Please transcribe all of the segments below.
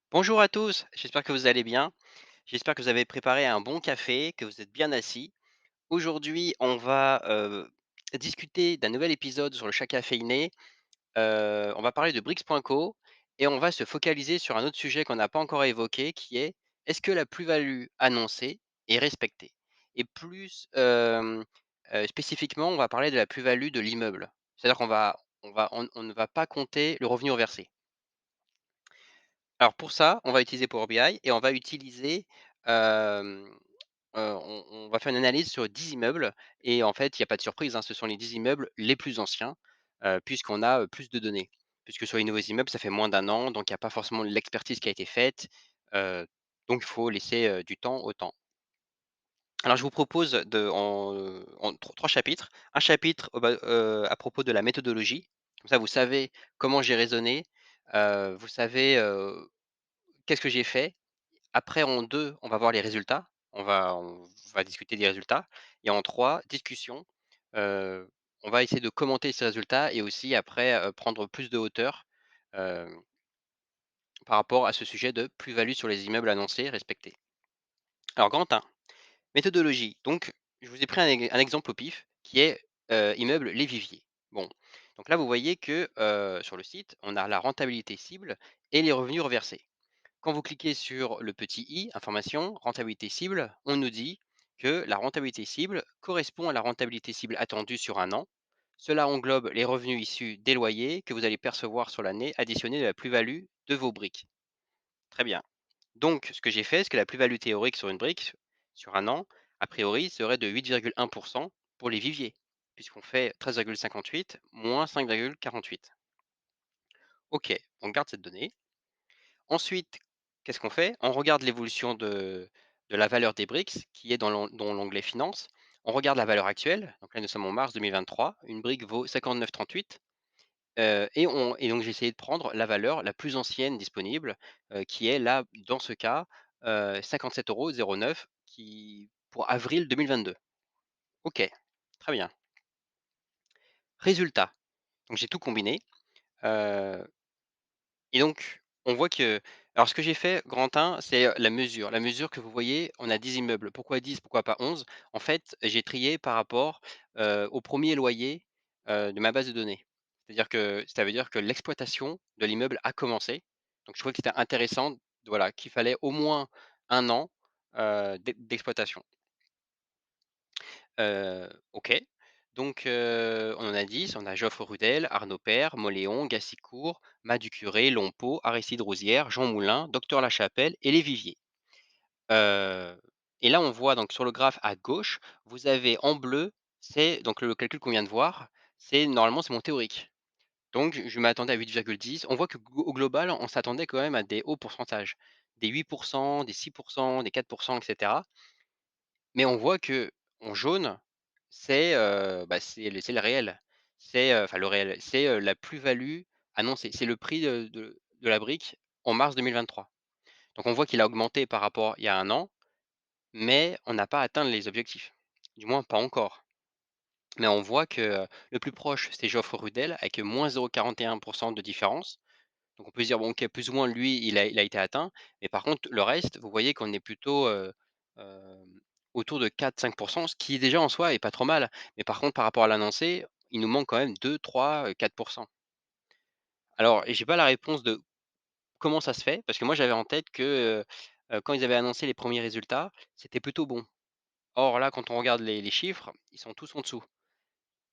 Bonjour à tous, j'espère que vous allez bien. J'espère que vous avez préparé un bon café, que vous êtes bien assis. Aujourd'hui, on va discuter d'un nouvel épisode sur le chat caféiné. On va parler de Brix.co et on va se focaliser sur un autre sujet qu'on n'a pas encore évoqué qui est-ce que la plus-value annoncée est respectée? Et plus spécifiquement, on va parler de la plus-value de l'immeuble. C'est-à-dire on ne va pas compter le revenu reversé. Alors pour ça, on va utiliser Power BI et on va utiliser, hem, on va faire une analyse sur 10 immeubles et en fait, il y a pas de surprise, hein, ce sont les 10 immeubles les plus anciens, puisqu'on a, plus de données. Puisque sur les nouveaux immeubles, ça fait moins d'un an, donc il y a pas forcément l'expertise qui a été faite, heu, donc il faut laisser, du temps au temps. Alors je vous propose en 3 chapitres. Un chapitre, à propos de la méthodologie, comme ça vous savez comment j'ai raisonné, vous savez, qu'est-ce que j'ai fait? Après en 2, on va voir les résultats. On va discuter des résultats et en 3, discussion. Heu, on va essayer de commenter ces résultats et aussi après, prendre plus de hauteur, hem, par rapport à ce sujet de plus-value sur les immeubles annoncés respectés. Alors grand 1, méthodologie. Donc je vous ai pris un exemple au pif qui est, immeuble Les Viviers. Bon, donc là vous voyez que, sur le site, on a la rentabilité cible et les revenus reversés. Quand vous cliquez sur le petit i, information, rentabilité cible, on nous dit que la rentabilité cible correspond à la rentabilité cible attendue sur un an. Cela englobe les revenus issus des loyers que vous allez percevoir sur l'année additionnés de la plus-value de vos briques. Très bien. Donc, ce que j'ai fait, c'est que la plus-value théorique sur une brique, sur un an, a priori, serait de 8,1% pour les viviers, puisqu'on fait 13,58 moins 5,48. OK, on garde cette donnée. Ensuite, qu'est-ce qu'on fait? On regarde l'évolution de la valeur des briques qui est dans l'onglet finance. On regarde la valeur actuelle, donc là nous sommes en mars 2023, une brique vaut 59,38 et donc j'ai essayé de prendre la valeur la plus ancienne disponible, qui est là, dans ce cas, 57,09 € qui pour avril 2022. OK, très bien. Résultat, donc j'ai tout combiné, heu et donc, on voit que alors ce que j'ai fait, grand 1, c'est, la mesure. La mesure que vous voyez, on a 10 immeubles. Pourquoi 10? Pourquoi pas 11? En fait, j'ai trié par rapport, au premier loyer, de ma base de données. C'est-à-dire que ça veut dire que l'exploitation de l'immeuble a commencé. Donc je trouvais que c'était intéressant, voilà, qu'il fallait au moins un an, d'exploitation. OK. Donc, on en a 10, on a Joffre-Rudel, Arnaud Père, Mauléon, Gassicourt, Mas-du-Curé, Lompeau, Aristide-Rouzières, Jean Moulin, Docteur-Lachapelle et Les Viviers. Heu et là, on voit donc sur le graphe à gauche, vous avez en bleu, c'est donc le calcul qu'on vient de voir, c'est mon théorique. Donc je m'attendais à 8,10. On voit que au global, on s'attendait quand même à des hauts pourcentages, des 8, des 6, des 4 et cetera. Mais on voit que en jaune, c'est le réel. Enfin le réel, c'est, la plus-value annoncée. C'est le prix, de la brique en mars 2023. Donc on voit qu'il a augmenté par rapport il y a un an, mais on n'a pas atteint les objectifs. Du moins pas encore. Mais on voit que, le plus proche, c'est Geoffroy Rudel avec moins 0,41 de différence. Donc on peut se dire: «Bon OK, plus ou moins lui, il a été atteint». Mais par contre, le reste, vous voyez qu'on est plutôt, autour de 4-5, ce qui déjà en soi est pas trop mal. Mais par contre, par rapport à l'annoncé, il nous manque quand même 2-3, 4. Alors et j'ai pas la réponse de comment ça se fait, parce que moi j'avais en tête que, quand ils avaient annoncé les premiers résultats, c'était plutôt bon. Or là, quand on regarde les chiffres, ils sont tous en dessous.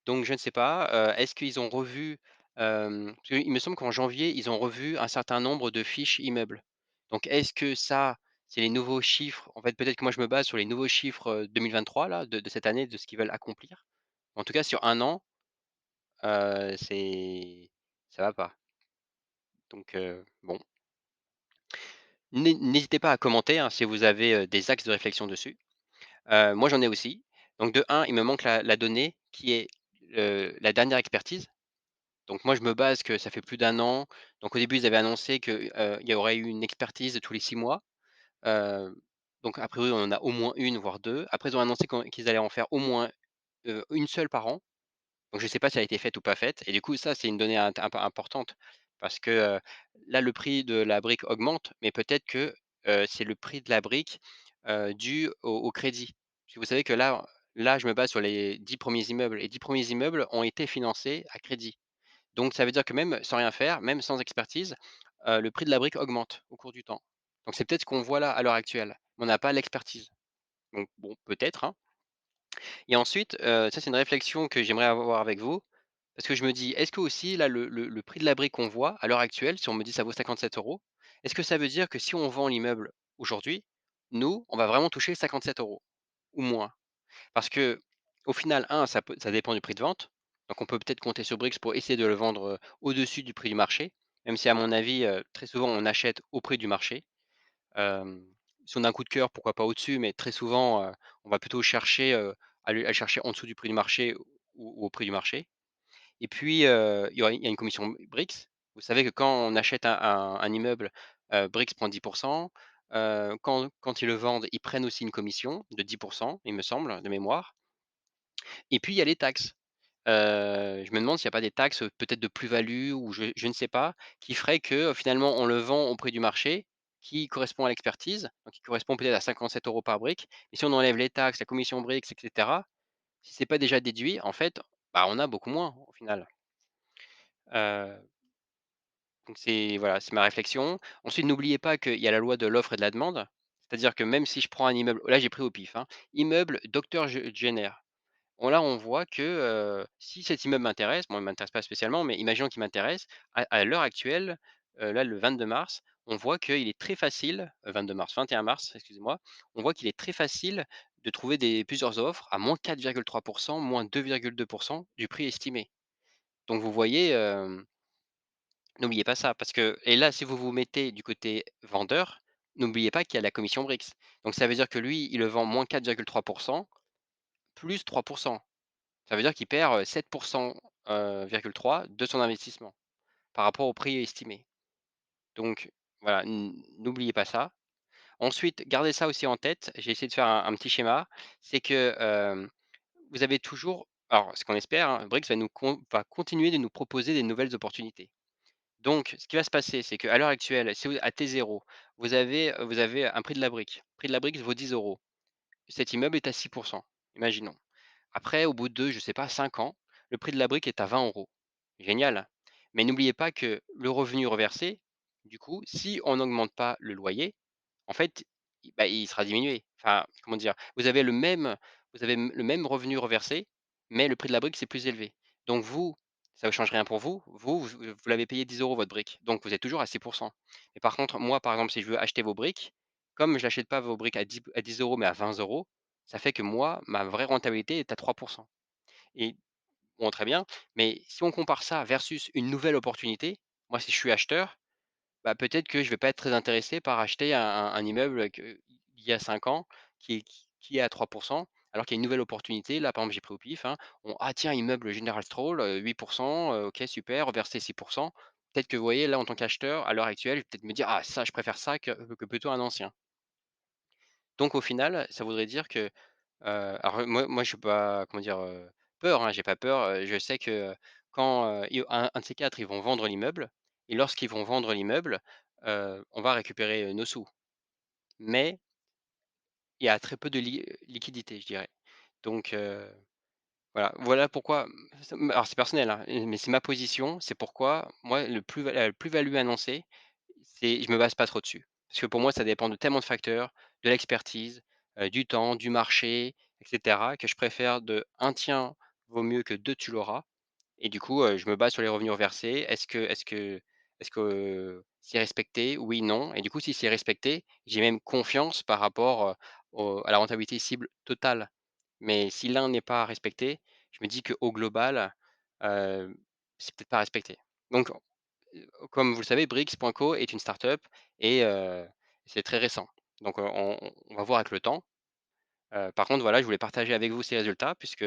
Donc je ne sais pas, est-ce qu'ils ont revu, parce qu'il me semble qu'en janvier, ils ont revu un certain nombre de fiches immeubles. Donc est-ce que ça, c'est les nouveaux chiffres? En fait, peut-être que moi je me base sur les nouveaux chiffres, 2023 là, de cette année, de ce qu'ils veulent accomplir. En tout cas sur un an, c'est ça va pas. Donc bon. N'hésitez pas à commenter, hein, si vous avez, des axes de réflexion dessus. Moi j'en ai aussi. Donc de un, il me manque la donnée qui est, la dernière expertise. Donc moi, je me base que ça fait plus d'un an. Donc au début, ils avaient annoncé que, il y aurait eu une expertise tous les 6 mois. Heu, donc a priori, on en a au moins une, voire 2. Après, ils ont annoncé qu'ils allaient en faire au moins, 1 seule par an. Donc je ne sais pas si elle a été faite ou pas faite et du coup, ça, c'est une donnée importante Parce que, là, le prix de la brique augmente, mais peut-être que, c'est le prix de la brique, dû au crédit. Parce que vous savez que là, je me base sur les 10 premiers immeubles. Les 10 premiers immeubles ont été financés à crédit. Donc ça veut dire que même sans rien faire, même sans expertise, le prix de la brique augmente au cours du temps. Donc c'est peut-être ce qu'on voit là, à l'heure actuelle. On n'a pas l'expertise. Donc bon, peut-être, hein. Et ensuite, ça c'est une réflexion que j'aimerais avoir avec vous, parce que je me dis: «Est-ce que aussi là, le prix de la brique qu'on voit à l'heure actuelle, si on me dit ça vaut 57 €, est-ce que ça veut dire que si on vend l'immeuble aujourd'hui, nous, on va vraiment toucher 57 € ou moins?» Parce qu'au final, ça dépend du prix de vente, donc on peut peut-être compter sur Brix pour essayer de le vendre, au-dessus du prix du marché, même si à mon avis, très souvent on achète au prix du marché. Hem, Si on a un coup de cœur, pourquoi pas au-dessus, mais très souvent, on va plutôt chercher, à chercher en dessous du prix du marché ou au prix du marché. Et puis, il y a une commission Brix. Vous savez que quand on achète un immeuble, Brix prend 10. Quand ils le vendent, ils prennent aussi une commission de 10, il me semble, de mémoire. Et puis il y a les taxes. Je me demande s'il n'y a pas des taxes, peut-être de plus-value ou je ne sais pas, qui ferait que, finalement on le vend au prix du marché, qui correspond à l'expertise, donc qui correspond peut-être à 57 € par brique. Et si on enlève les taxes, la commission Brix et cetera, si c'est pas déjà déduit, en fait, bah, on a beaucoup moins au final. Heu, donc c'est voilà, c'est ma réflexion. Ensuite, n'oubliez pas qu'il y a la loi de l'offre et de la demande. C'est-à-dire que même si je prends un immeuble, là j'ai pris au pif, hein, immeuble Docteur Jenner. Bon là, on voit que, si cet immeuble m'intéresse, bon, il m'intéresse pas spécialement, mais imaginons qu'il m'intéresse, à l'heure actuelle, là, le 22 mars, on voit qu'il est très facile, 22 mars, 21 mars, excusez-moi, on voit qu'il est très facile de trouver plusieurs offres à -4,3 -2,2 du prix estimé. Donc vous voyez, n'oubliez pas ça parce que et là, si vous vous mettez du côté vendeur, n'oubliez pas qu'il y a la commission Brix. Donc ça veut dire que lui, il le vend -4,3 plus 3. Ça veut dire qu'il perd, 7 virgule 3 de son investissement, par rapport au prix estimé. Donc voilà, n'oubliez pas ça. Ensuite, gardez ça aussi en tête, j'ai essayé de faire un petit schéma, c'est que, vous avez toujours alors ce qu'on espère, hein, Brix va continuer de nous proposer des nouvelles opportunités. Donc ce qui va se passer, c'est qu'à l'heure actuelle, si vous à T0, vous avez un prix de la brique. Le prix de la brique vaut 10 €. Cet immeuble est à 6. Imaginons. Après, au bout de, je sais pas, 5 ans, le prix de la brique est à 20 €. Génial. Mais n'oubliez pas que le revenu reversé, du coup, si on n'augmente pas le loyer, en fait, il sera diminué. Enfin, comment dire? Vous avez le même revenu reversé, mais le prix de la brique, c'est plus élevé. Donc vous, ça ne change rien pour vous. Vous l'avez payé 10 € votre brique, donc vous êtes toujours à 6. Mais par contre, moi, par exemple, si je veux acheter vos briques, comme je n'achète pas vos briques à 10 € mais à 20 €, ça fait que moi, ma vraie rentabilité est à 3. Et bon, très bien, mais si on compare ça versus une nouvelle opportunité, moi, si je suis acheteur, bah, peut-être que je vais pas être très intéressé par acheter un immeuble que il y a 5 ans qui est à 3, alors qu'il y a une nouvelle opportunité. Là, par exemple, j'ai pris au pif, hein, «Ah tiens, immeuble General Stroll, 8, OK super, reverser 6. Peut-être que vous voyez, là, en tant qu'acheteur, à l'heure actuelle, je vais peut-être me dire: «Ah ça, je préfère ça que plutôt un ancien». Donc au final, ça voudrait dire que, alors moi je suis pas, comment dire, peur, hein, j'ai pas peur, je sais que, quand, un de ces 4, ils vont vendre l'immeuble et lorsqu'ils vont vendre l'immeuble, on va récupérer, nos sous. Mais il y a très peu de liquidité, je dirais. Donc voilà pourquoi, alors c'est personnel, hein, mais c'est ma position, c'est pourquoi moi la plus-value annoncée, je me base pas trop dessus. Parce que pour moi, ça dépend de tellement de facteurs, de l'expertise, du temps, du marché et cetera, que je préfère de un tien vaut mieux que 2 tu l'auras et du coup, je me base sur les revenus reversés. Est-ce que c'est respecté? Oui, non et du coup, si c'est respecté, j'ai même confiance par rapport, à la rentabilité cible totale. Mais si l'un n'est pas respecté, je me dis qu'au global, heu, c'est peut-être pas respecté. Donc, comme vous le savez, Brix.co est une start-up et c'est très récent. Donc, on va voir avec le temps. Par contre, voilà, je voulais partager avec vous ces résultats puisque,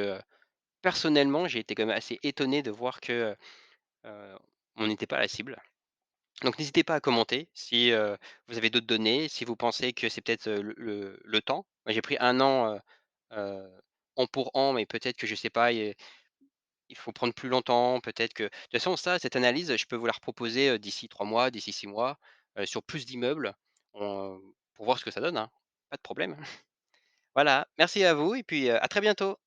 personnellement, j'ai été quand même assez étonné de voir que, on n'était pas la cible. Donc n'hésitez pas à commenter si, vous avez d'autres données, si vous pensez que c'est peut-être, le temps. Moi, j'ai pris 1 an, an pour an, mais peut-être que je sais pas, Il faut prendre plus longtemps, peut-être que de toute façon ça, cette analyse, je peux vous la reproposer, d'ici 3 mois, d'ici 6 mois, sur plus d'immeubles, on pour voir ce que ça donne, hein. Pas de problème. Voilà, merci à vous et puis, à très bientôt.